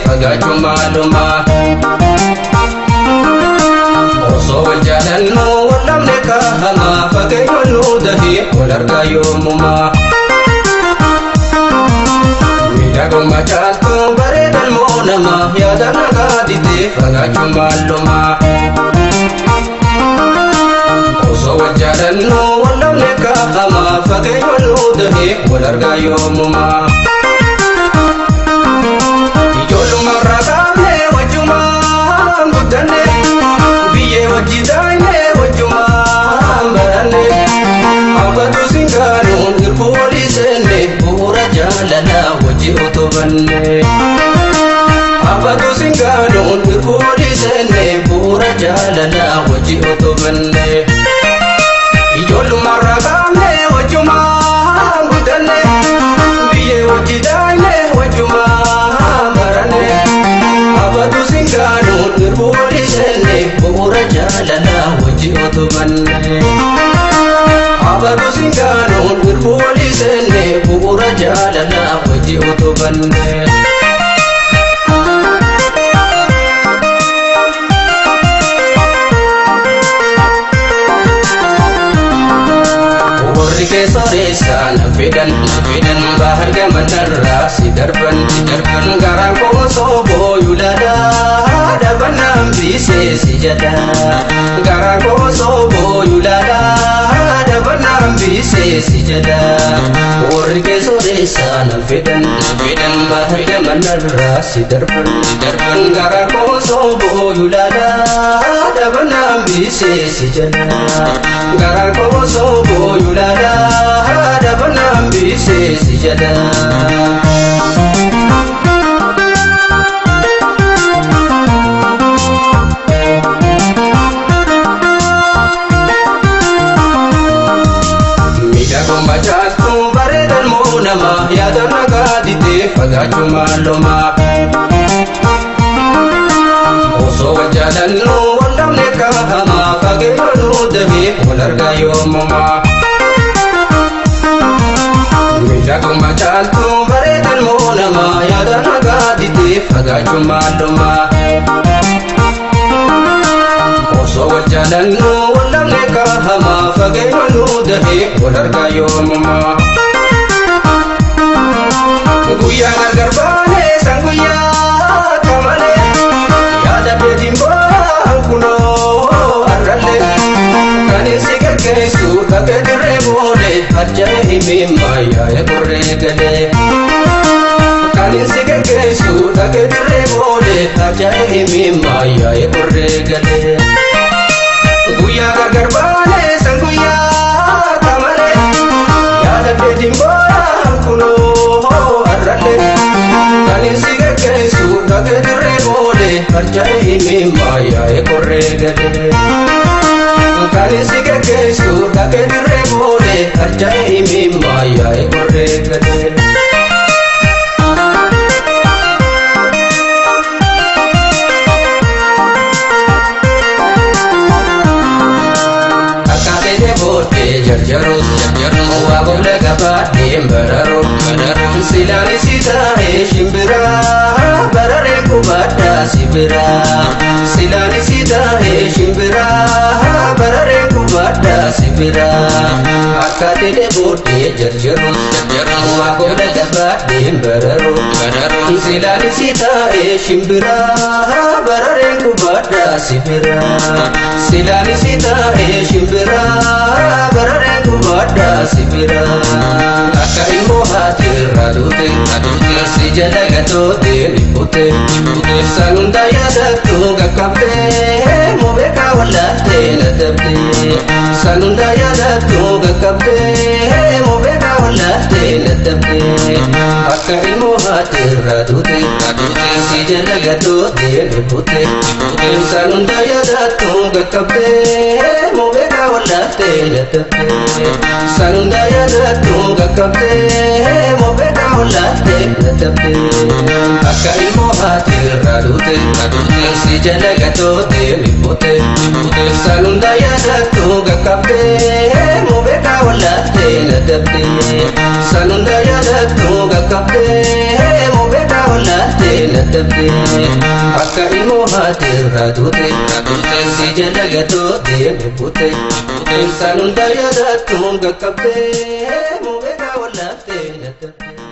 Fagaachuu maaluma osoo wal jaalannu wal dhabne kahama fageenya nu dafee wal argaa yoomuma miidhagummaa caaltu bareedan moo nama yaada nagaa didee fagaachuu maaluma osoo wal jaalannu wal dhabne kahama fageenya nu dafee wal argaa yoomuma Abadu singanon irkodi sene pura jalana waji otobanne ijolu maragame wajuma gudane biye wajidane wajuma marane Abadu singanon irkodi sene pura jalana waji otobanne Abadu singanon irkodi sene pura jalana waji otobanne Ke sore sana fedan bahar ke manarra si darban garang ko sobo yulada dabanam bise si jada garang ko sobo yulada dabanam bise si jada ke sore sana fedan bahar ke manarra si darban garang ko sobo yulada dabanam bise si jada garang ko sobo yulada ada benam bise si jada Mida kumbaca tu baredan mo nama yaada nagaa didee fagaachuu maaluma osoo wal jaalannu wal dhabne kahama fageenya nu dafee wal argaa yoomuma Miidhagummaa caaltu bareedan moo nama yaada nagaa didee fagaachuu maaluma osoo wal jaalannu wal dhabne kahama fageenya nu dafee wal argaa yoomuma guyyaan gargar baane san guyyaa kamalee yaada beetiin boo'an kunoo arralle kan si gaggeessu dhaqee dirree boode harjaa himimma yaa'ee qorree galee kan si gaggeessu dhaqee dirree boode harjaa himimma yaa'ee qorree galee guyyaa gargar baane san guyyaa kamalee yaada beetiin boo'an kunoo arralle kan si gaggeessu dhaqee dirree boode harjaa himimma yaa'ee qorree galee Kali sige kesu dhaqee dirree boode harjaa himimma yaa'ee qorree galee Akkaatee boodee jarjaruu waa booda gabaadhee bararuu silaani si taa'ee shimbiraa bararee kubaddaa si biraa silaani si taa'ee shimbiraa bararee kubaddaa si biraa akkaatee boodee jarjaruu waa booda gabaadhee bararuu silaani si taa'ee shimbiraa bararee kubaddaa si biraa silaani si taa'ee shimbiraa bararee kubaddaa si biraa akka ilmoo haatirraa duute si jala gatoote dhibute sanunda yaadattu gaqqabdee mobeekaa wallaaltee na dabde sanunda yaadattu gaqqabdee mobeekaa wallaaltee na dabde akka ilmoo mohatirra dute si jala gatote bute sanunda yadatu gakabbe mobeka wallate latabe sanunda yadatu gakabbe mobeka wallate latabe akai mohatirra dute si jala gatote bute sanunda yadatu gakabbe mobeka wallate latabe sanunda yadatu gakabbe mobeka wallate latabe akai mohatirra dute si jala gatote bute sanunda yadatu gakabbe mobeka wallate latabe